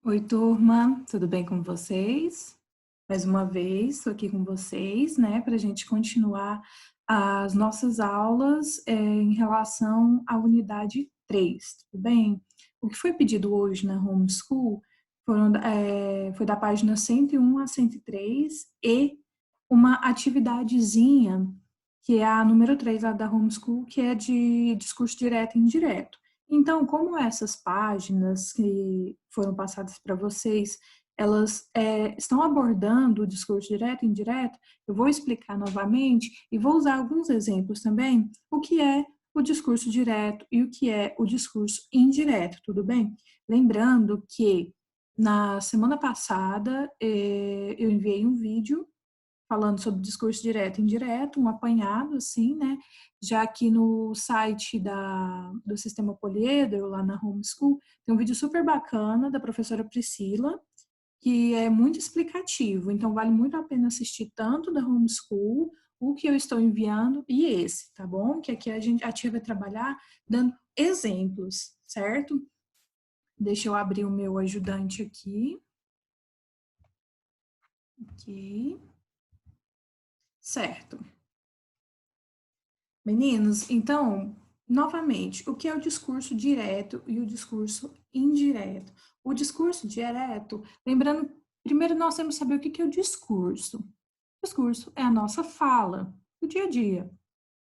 Oi, turma, tudo bem com vocês? Mais uma vez, estou aqui com vocês, né, para a gente continuar as nossas aulas em relação à unidade 3, tudo bem? O que foi pedido hoje na Homeschool foi da página 101 a 103 e uma atividadezinha, que é a número 3 lá da Homeschool, que é de discurso direto e indireto. Então, como essas páginas que foram passadas para vocês, elas estão abordando o discurso direto e indireto, eu vou explicar novamente e vou usar alguns exemplos também, o que é o discurso direto e o que é o discurso indireto, tudo bem? Lembrando que na semana passada eu enviei um vídeo falando sobre discurso direto e indireto, um apanhado, assim, né? Já que no site do Sistema Poliedro, lá na Homeschool, tem um vídeo super bacana da professora Priscila, que é muito explicativo. Então, vale muito a pena assistir tanto da Homeschool, o que eu estou enviando, e esse, tá bom? Que aqui a tia vai trabalhar dando exemplos, certo? Deixa eu abrir o meu ajudante aqui. Ok. Certo. Meninos, então, novamente, o que é o discurso direto e o discurso indireto? O discurso direto, lembrando, primeiro nós temos que saber o que é o discurso. O discurso é a nossa fala, do dia a dia.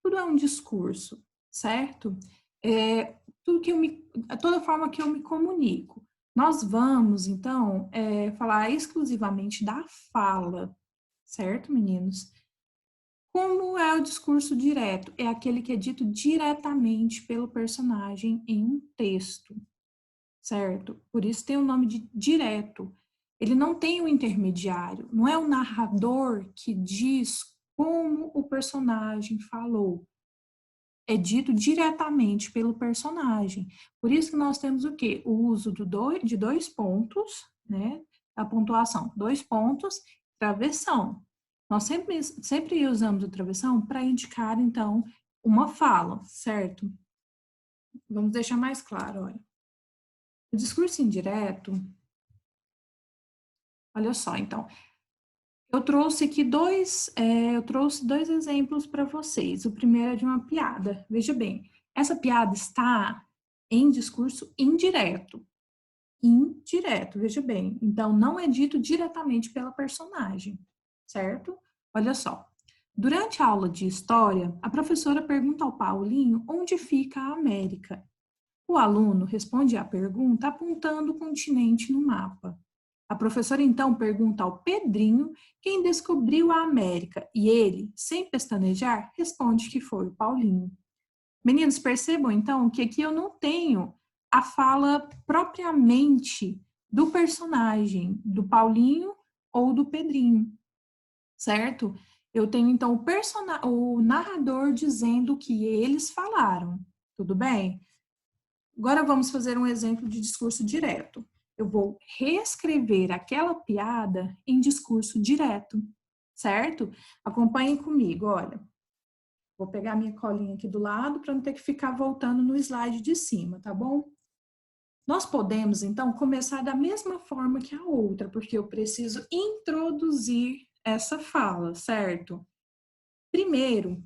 Tudo é um discurso, certo? É, toda forma que eu me comunico. Nós vamos, então, falar exclusivamente da fala, certo, meninos? Como é o discurso direto? É aquele que é dito diretamente pelo personagem em um texto, certo? Por isso tem o nome de direto. Ele não tem o intermediário, não é o narrador que diz como o personagem falou. É dito diretamente pelo personagem. Por isso que nós temos o quê? O uso de dois pontos, né? A pontuação, dois pontos, travessão. Nós sempre usamos o travessão para indicar, então, uma fala, certo? Vamos deixar mais claro, olha. O discurso indireto, olha só, então, eu trouxe dois exemplos para vocês. O primeiro é de uma piada. Veja bem, essa piada está em discurso indireto. Indireto, veja bem. Então, não é dito diretamente pela personagem, certo? Olha só. Durante a aula de história, a professora pergunta ao Paulinho onde fica a América. O aluno responde à pergunta apontando o continente no mapa. A professora então pergunta ao Pedrinho quem descobriu a América e ele, sem pestanejar, responde que foi o Paulinho. Meninos, percebam então que aqui eu não tenho a fala propriamente do personagem, do Paulinho ou do Pedrinho, certo? Eu tenho então o narrador dizendo o que eles falaram, tudo bem? Agora vamos fazer um exemplo de discurso direto. Eu vou reescrever aquela piada em discurso direto, certo? Acompanhem comigo, olha. Vou pegar minha colinha aqui do lado para não ter que ficar voltando no slide de cima, tá bom? Nós podemos, então, começar da mesma forma que a outra, porque eu preciso introduzir essa fala, certo? Primeiro,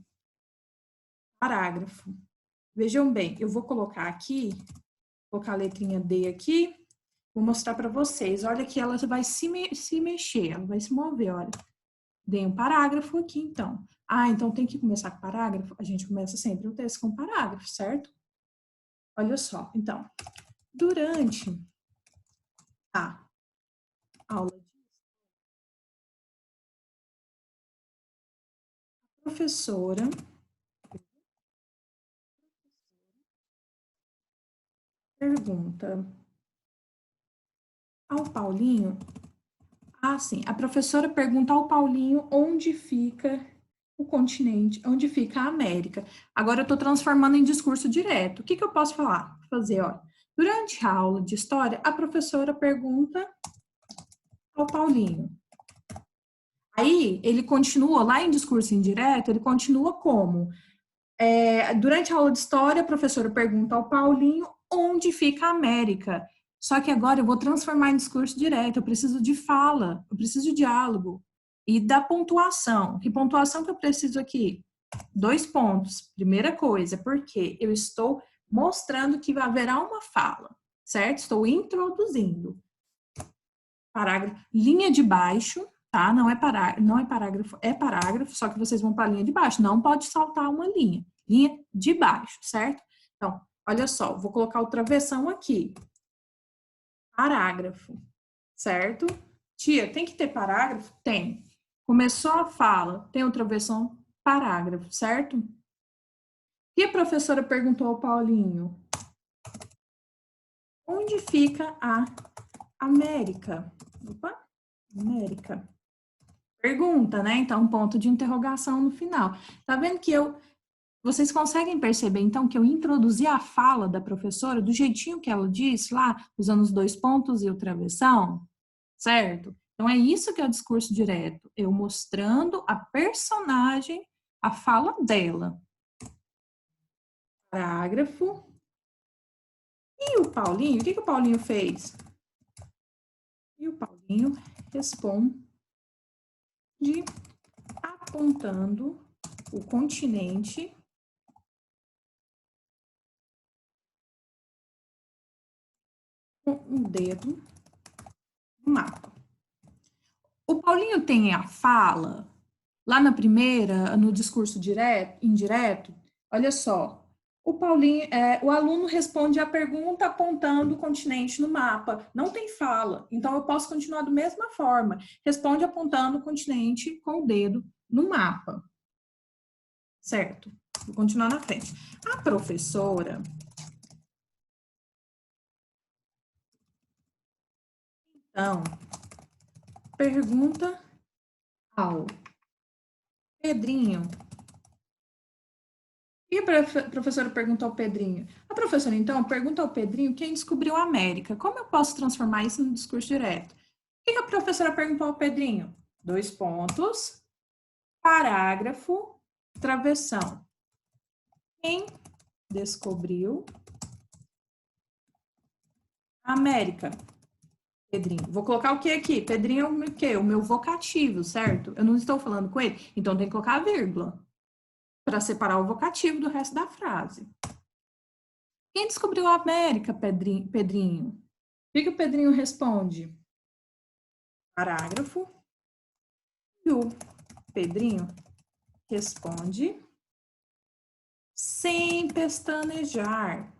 parágrafo. Vejam bem, eu vou colocar aqui, colocar a letrinha D aqui, vou mostrar para vocês. Olha que ela vai se mexer, ela vai se mover, olha. Dei um parágrafo aqui, então. Ah, então tem que começar com parágrafo? A gente começa sempre o texto com parágrafo, certo? Olha só, então. Durante a aula, a professora pergunta ao Paulinho. Ah, sim. A professora pergunta ao Paulinho onde fica o continente, onde fica a América. Agora eu estou transformando em discurso direto. O que eu posso fazer, ó. Durante a aula de história, a professora pergunta ao Paulinho. Aí ele continua lá em discurso indireto, ele continua como? Durante a aula de história, a professora pergunta ao Paulinho onde fica a América. Só que agora eu vou transformar em discurso direto, eu preciso de fala, eu preciso de diálogo. E da pontuação. Que pontuação que eu preciso aqui? 2 pontos. Primeira coisa, porque eu estou mostrando que haverá uma fala, certo? Estou introduzindo. Parágrafo, linha de baixo, tá? Não é parágrafo, é parágrafo, só que vocês vão para a linha de baixo, não pode saltar uma linha. Linha de baixo, certo? Então, olha só, vou colocar o travessão aqui. Parágrafo, certo? Tia, tem que ter parágrafo? Tem. Começou a fala, tem o travessão, parágrafo, certo? E a professora perguntou ao Paulinho: onde fica a América? Opa, América. Pergunta, né? Então, ponto de interrogação no final. Tá vendo que vocês conseguem perceber, então, que eu introduzi a fala da professora do jeitinho que ela disse lá, usando os 2 pontos e o travessão, certo? Então, é isso que é o discurso direto. Eu mostrando a personagem, a fala dela. Parágrafo. E o Paulinho, o que o Paulinho fez? E o Paulinho responde apontando o continente com um dedo no mapa. O Paulinho tem a fala, lá na primeira, no discurso direto, indireto, olha só, o Paulinho, o aluno responde a pergunta apontando o continente no mapa. Não tem fala, então eu posso continuar da mesma forma. Responde apontando o continente com o dedo no mapa. Certo? Vou continuar na frente. A professora, então, pergunta ao Pedrinho. E a professora perguntou ao Pedrinho. A professora, então, pergunta ao Pedrinho quem descobriu a América. Como eu posso transformar isso no discurso direto? O que a professora perguntou ao Pedrinho? 2 pontos, parágrafo, travessão. Quem descobriu a América? Pedrinho. Vou colocar o que aqui? Pedrinho é o quê? O meu vocativo, certo? Eu não estou falando com ele, então tem que colocar a vírgula para separar o vocativo do resto da frase. Quem descobriu a América, Pedrinho? O que o Pedrinho responde? Parágrafo. E o Pedrinho responde sem pestanejar.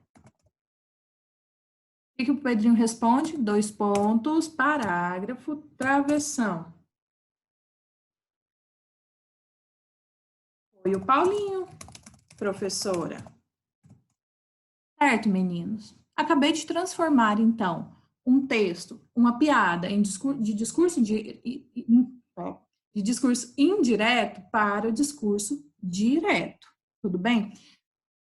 O que o Pedrinho responde? 2 pontos, parágrafo, travessão. Foi o Paulinho, professora. Certo, meninos? Acabei de transformar, então, um texto, uma piada de discurso indireto para o discurso direto. Tudo bem?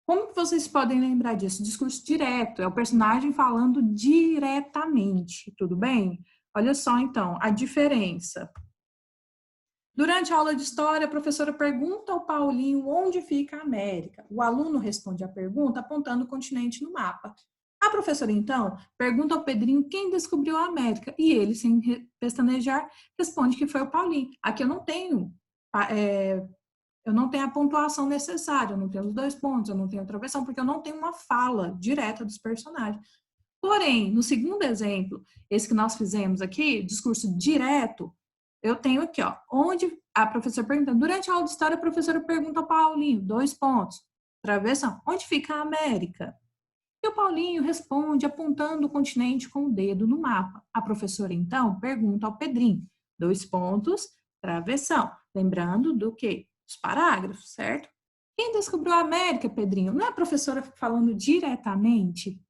Como que vocês podem lembrar disso? Discurso direto, é o personagem falando diretamente, tudo bem? Olha só, então, a diferença. Durante a aula de história, a professora pergunta ao Paulinho onde fica a América. O aluno responde a pergunta apontando o continente no mapa. A professora, então, pergunta ao Pedrinho quem descobriu a América. E ele, sem pestanejar, responde que foi o Paulinho. Aqui eu não tenho a pontuação necessária, eu não tenho os 2 pontos, eu não tenho a travessão, porque eu não tenho uma fala direta dos personagens. Porém, no segundo exemplo, esse que nós fizemos aqui, discurso direto, eu tenho aqui, ó, onde a professora pergunta, durante a aula de história, a professora pergunta ao Paulinho, 2 pontos, travessão, onde fica a América? E o Paulinho responde apontando o continente com o dedo no mapa. A professora, então, pergunta ao Pedrinho, 2 pontos, travessão. Lembrando do quê? Os parágrafos, certo? Quem descobriu a América, Pedrinho? Não é a professora falando diretamente?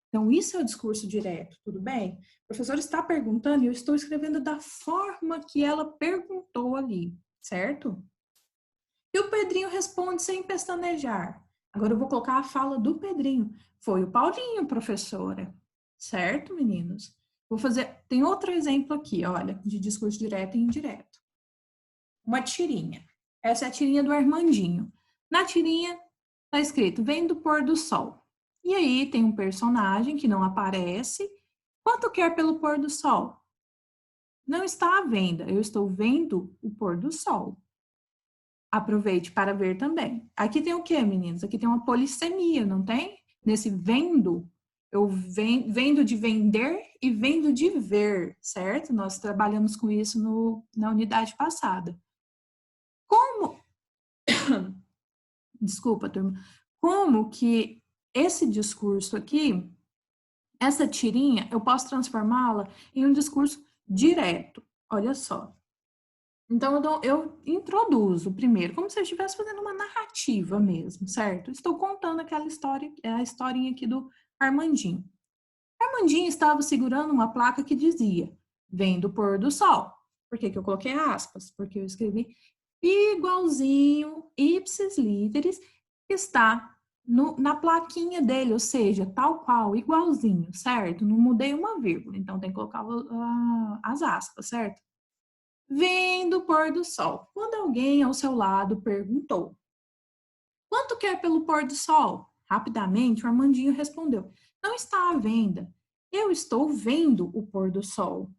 Então, isso é o discurso direto, tudo bem? O professor está perguntando e eu estou escrevendo da forma que ela perguntou ali, certo? E o Pedrinho responde sem pestanejar. Agora eu vou colocar a fala do Pedrinho. Foi o Paulinho, professora. Certo, meninos? Vou fazer. Tem outro exemplo aqui, olha, de discurso direto e indireto. Uma tirinha. Essa é a tirinha do Armandinho. Na tirinha está escrito: vem do pôr do sol. E aí tem um personagem que não aparece Quanto quer pelo pôr do sol? Não está à venda, eu estou vendo o pôr do sol. Aproveite para ver também. Aqui tem o quê, meninos? Aqui tem uma polissemia, não tem? Nesse vendo, eu vendo de vender e vendo de ver, certo? Nós trabalhamos com isso na unidade passada. Como, desculpa, turma, como que esse discurso aqui, essa tirinha, eu posso transformá-la em um discurso direto? Olha só. Então, eu introduzo primeiro, como se eu estivesse fazendo uma narrativa mesmo, certo? Estou contando aquela história, a historinha aqui do Armandinho. Armandinho estava segurando uma placa que dizia, vem do pôr do sol. Por que que eu coloquei aspas? Porque eu escrevi igualzinho, ipsis literis, está na plaquinha dele, ou seja, tal qual, igualzinho, certo? Não mudei uma vírgula, então tem que colocar as aspas, certo? Vem do pôr do sol. Quando alguém ao seu lado perguntou: quanto quer pelo pôr do sol? Rapidamente, o Armandinho respondeu: não está à venda. Eu estou vendo o pôr do sol.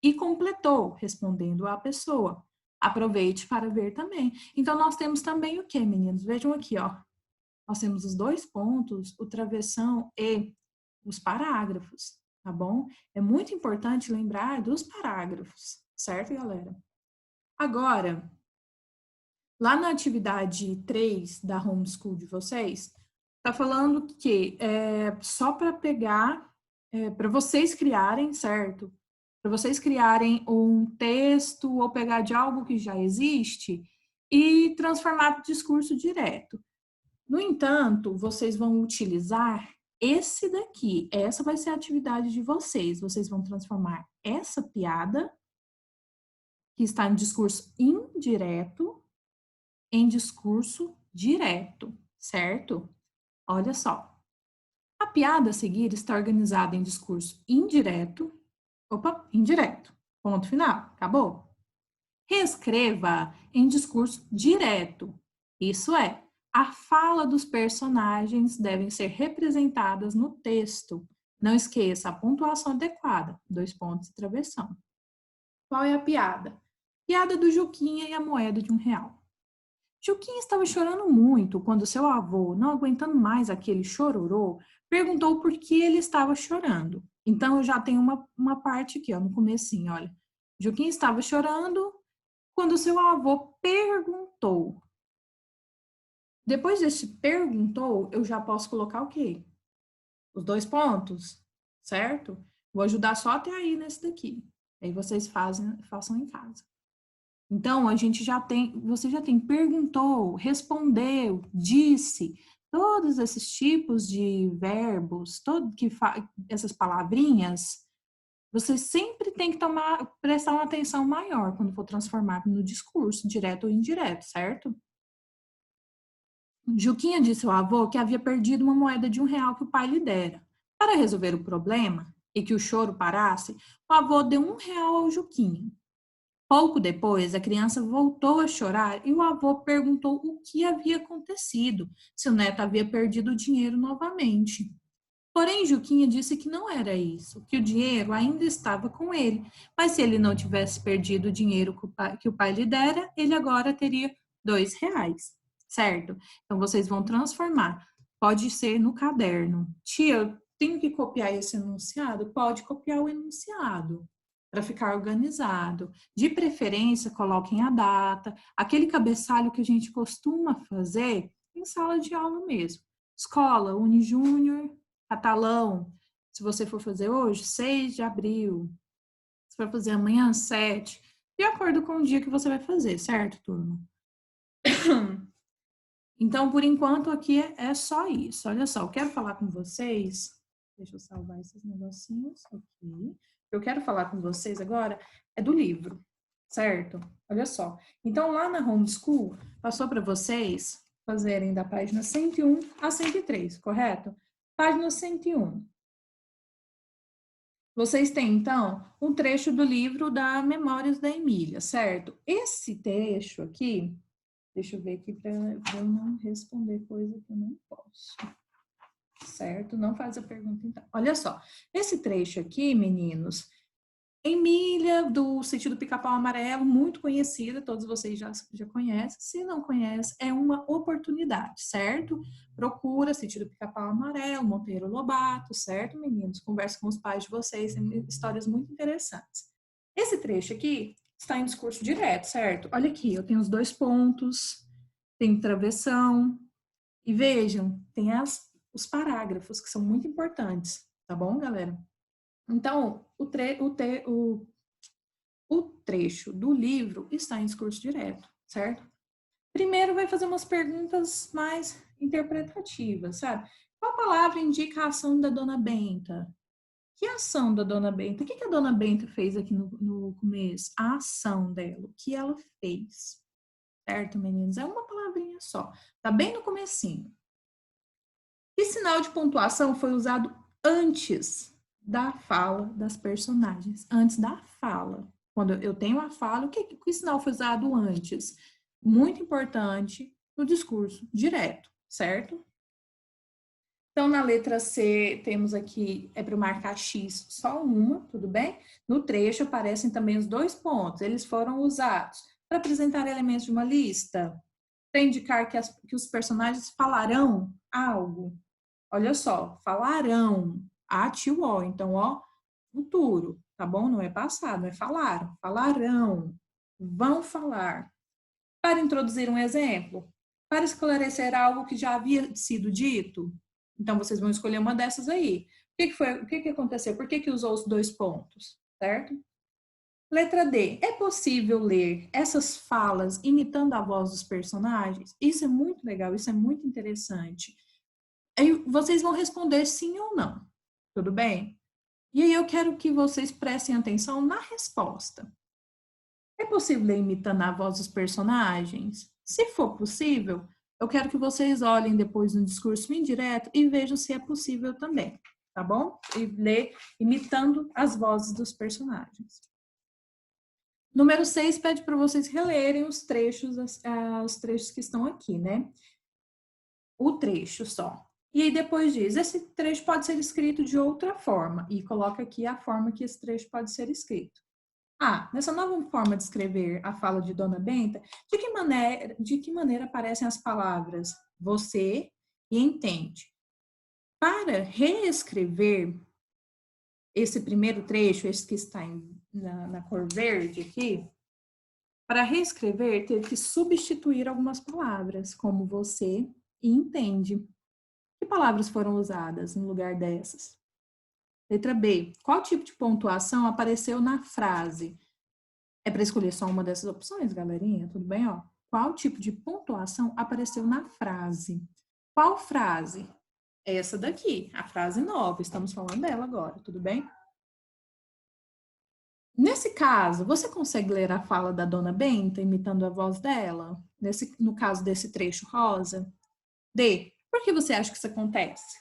E completou, respondendo a pessoa: aproveite para ver também. Então, nós temos também o que, meninos? Vejam aqui, ó. Nós temos os dois pontos, o travessão e os parágrafos, tá bom? É muito importante lembrar dos parágrafos, certo, galera? Agora, lá na atividade 3 da homeschool de vocês, tá falando que só para pegar, para vocês criarem, certo? Para vocês criarem um texto ou pegar de algo que já existe e transformar em discurso direto. No entanto, vocês vão utilizar esse daqui. Essa vai ser a atividade de vocês. Vocês vão transformar essa piada, que está em discurso indireto, em discurso direto, certo? Olha só. A piada a seguir está organizada em discurso indireto. Opa, indireto. Ponto final. Acabou. Reescreva em discurso direto. Isso é, a fala dos personagens devem ser representadas no texto. Não esqueça a pontuação adequada. 2 pontos e travessão. Qual é a piada? Piada do Juquinha e a moeda de R$1. Juquinha estava chorando muito quando seu avô, não aguentando mais aquele chororô, perguntou por que ele estava chorando. Então, eu já tenho uma parte aqui, ó, no comecinho, olha. Juquinha estava chorando quando seu avô perguntou. Depois desse perguntou, eu já posso colocar o quê? Os 2 pontos, certo? Vou ajudar só até aí nesse daqui. Aí vocês façam em casa. Então, você já tem perguntou, respondeu, disse, todos esses tipos de verbos, essas palavrinhas, você sempre tem que prestar uma atenção maior quando for transformar no discurso, direto ou indireto, certo? Juquinha disse ao avô que havia perdido uma moeda de R$1 que o pai lhe dera. Para resolver o problema e que o choro parasse, o avô deu R$1 ao Juquinha. Pouco depois, a criança voltou a chorar e o avô perguntou o que havia acontecido, se o neto havia perdido o dinheiro novamente. Porém, Juquinha disse que não era isso, que o dinheiro ainda estava com ele, mas se ele não tivesse perdido o dinheiro que o pai lhe dera, ele agora teria R$2, certo? Então, vocês vão transformar. Pode ser no caderno. Tia, eu tenho que copiar esse enunciado? Pode copiar o enunciado para ficar organizado. De preferência, coloquem a data, aquele cabeçalho que a gente costuma fazer em sala de aula mesmo. Escola, Unijúnior, Catalão, se você for fazer hoje, 6 de abril. Se for fazer amanhã, 7. De acordo com o dia que você vai fazer, certo, turma? Então, por enquanto, aqui é só isso. Olha só, eu quero falar com vocês. Deixa eu salvar esses negocinhos. Ok. Eu quero falar com vocês agora é do livro, certo? Olha só. Então, lá na Homeschool, passou para vocês fazerem da página 101 a 103, correto? Página 101. Vocês têm, então, um trecho do livro da Memórias da Emília, certo? Esse trecho aqui, deixa eu ver aqui para eu não responder coisa que eu não posso. Certo? Não faz a pergunta, então. Olha só, esse trecho aqui, meninos, Emília, do Sítio do Pica-Pau Amarelo, muito conhecida, todos vocês já conhecem. Se não conhece, é uma oportunidade, certo? Procura Sítio do Pica-Pau Amarelo, Monteiro Lobato, certo, meninos? Converse com os pais de vocês, tem histórias muito interessantes. Esse trecho aqui está em discurso direto, certo? Olha aqui, eu tenho os 2 pontos, tem travessão, e vejam, tem os parágrafos, que são muito importantes, tá bom, galera? Então, o trecho do livro está em discurso direto, certo? Primeiro vai fazer umas perguntas mais interpretativas, sabe? Qual palavra indica a ação da Dona Benta? Que ação da Dona Benta? O que a Dona Benta fez aqui no começo? A ação dela, o que ela fez, certo, meninos? É uma palavrinha só, tá bem no comecinho. Que sinal de pontuação foi usado antes da fala das personagens? Antes da fala. Quando eu tenho a fala, que sinal foi usado antes? Muito importante no discurso direto, certo? Então, na letra C, temos aqui, é para marcar X só uma, tudo bem? No trecho aparecem também os 2 pontos. Eles foram usados para apresentar elementos de uma lista, para indicar que os personagens falarão algo. Olha só, falarão, at e o O. Então, ó, futuro, tá bom? Não é passado, não é falaram. Falarão, vão falar. Para introduzir um exemplo, para esclarecer algo que já havia sido dito. Então, vocês vão escolher uma dessas aí. O que aconteceu? Por que usou os 2 pontos? Certo? Letra D. É possível ler essas falas imitando a voz dos personagens? Isso é muito legal, isso é muito interessante. Aí vocês vão responder sim ou não, tudo bem? E aí eu quero que vocês prestem atenção na resposta. É possível ler imitando a voz dos personagens? Se for possível, eu quero que vocês olhem depois no discurso indireto e vejam se é possível também, tá bom? E ler imitando as vozes dos personagens. Número 6 pede para vocês relerem os trechos que estão aqui, né? O trecho só. E aí depois diz, esse trecho pode ser escrito de outra forma, e coloca aqui a forma que esse trecho pode ser escrito. Ah, nessa nova forma de escrever a fala de Dona Benta, de que maneira aparecem as palavras você e entende? Para reescrever esse primeiro trecho, esse que está na cor verde aqui, para reescrever, teve que substituir algumas palavras, como você e entende. Que palavras foram usadas no lugar dessas? Letra B. Qual tipo de pontuação apareceu na frase? É para escolher só uma dessas opções, galerinha? Tudo bem? Ó? Qual tipo de pontuação apareceu na frase? Qual frase? Essa daqui, a frase nova. Estamos falando dela agora, tudo bem? Nesse caso, você consegue ler a fala da Dona Benta, imitando a voz dela? No caso desse trecho rosa? D. Por que você acha que isso acontece?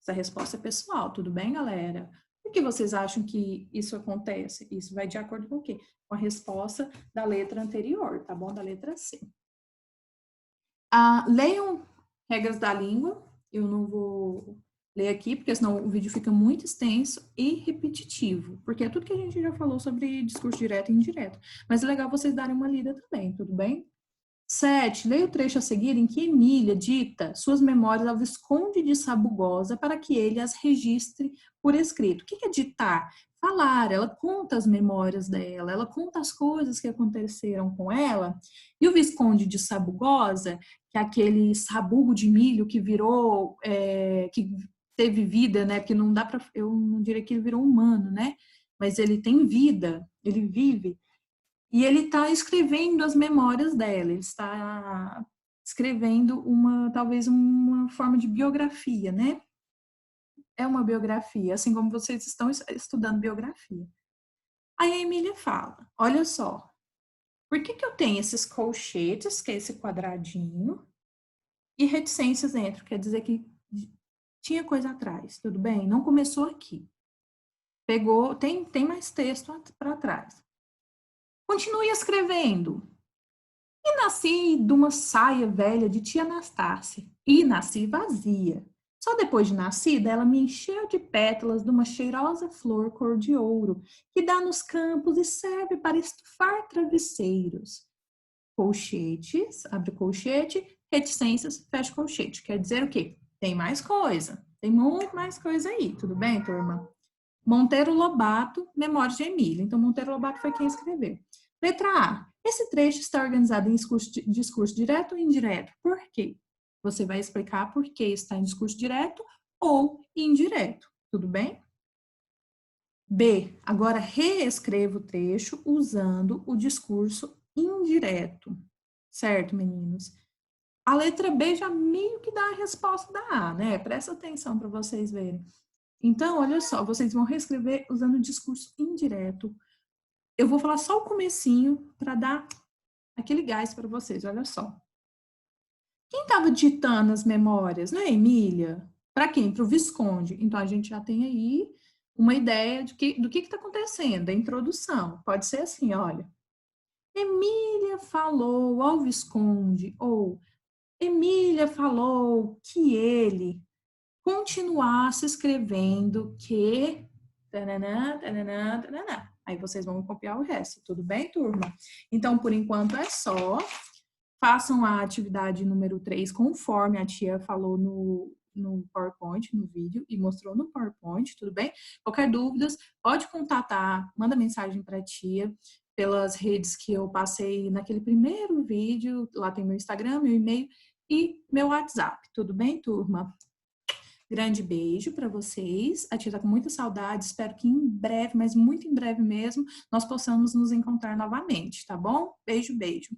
Essa resposta é pessoal, tudo bem, galera? Por que vocês acham que isso acontece? Isso vai de acordo com o quê? Com a resposta da letra anterior, tá bom? Da letra C. Leiam regras da língua. Eu não vou ler aqui, porque senão o vídeo fica muito extenso e repetitivo, porque é tudo que a gente já falou sobre discurso direto e indireto. Mas é legal vocês darem uma lida também, tudo bem? 7. Leia o trecho a seguir em que Emília dita suas memórias ao Visconde de Sabugosa para que ele as registre por escrito. O que é ditar? Falar. Ela conta as memórias dela, ela conta as coisas que aconteceram com ela. E o Visconde de Sabugosa, que é aquele sabugo de milho que virou, que teve vida, né? Porque não dá para, eu não diria que ele virou humano, né? Mas ele tem vida, ele vive. E ele está escrevendo as memórias dela, ele está escrevendo talvez uma forma de biografia, né? É uma biografia, assim como vocês estão estudando biografia. Aí a Emília fala, olha só, por que eu tenho esses colchetes, que é esse quadradinho, e reticências dentro, quer dizer que tinha coisa atrás, tudo bem? Não começou aqui. Pegou, tem mais texto para trás. Continue escrevendo. E nasci de uma saia velha de tia Anastácia. E nasci vazia. Só depois de nascida, ela me encheu de pétalas de uma cheirosa flor cor de ouro, que dá nos campos e serve para estufar travesseiros. Colchetes, abre colchete, reticências, fecha colchete. Quer dizer o quê? Tem mais coisa. Tem muito mais coisa aí. Tudo bem, turma? Monteiro Lobato, Memórias de Emília. Então, Monteiro Lobato foi quem escreveu. Letra A. Esse trecho está organizado em discurso direto ou indireto. Por quê? Você vai explicar por que está em discurso direto ou indireto. Tudo bem? B. Agora reescreva o trecho usando o discurso indireto. Certo, meninos? A letra B já meio que dá a resposta da A, né? Presta atenção para vocês verem. Então, olha só, vocês vão reescrever usando o discurso indireto. Eu vou falar só o comecinho para dar aquele gás para vocês, olha só. Quem estava ditando as memórias? Não é Emília? Para quem? Para o Visconde. Então, a gente já tem aí uma ideia do que está acontecendo, a introdução. Pode ser assim, olha. Emília falou ao Visconde, ou Emília falou que ele continuasse escrevendo que... Tananã, tananã, tananã. Aí vocês vão copiar o resto, tudo bem, turma? Então, por enquanto é só. Façam a atividade número 3 conforme a tia falou no PowerPoint, no vídeo, e mostrou no PowerPoint, tudo bem? Qualquer dúvidas, pode contatar, manda mensagem para a tia pelas redes que eu passei naquele primeiro vídeo. Lá tem meu Instagram, meu e-mail e meu WhatsApp, tudo bem, turma? Grande beijo para vocês. A tia tá com muita saudade. Espero que em breve, mas muito em breve mesmo, nós possamos nos encontrar novamente, tá bom? Beijo, beijo.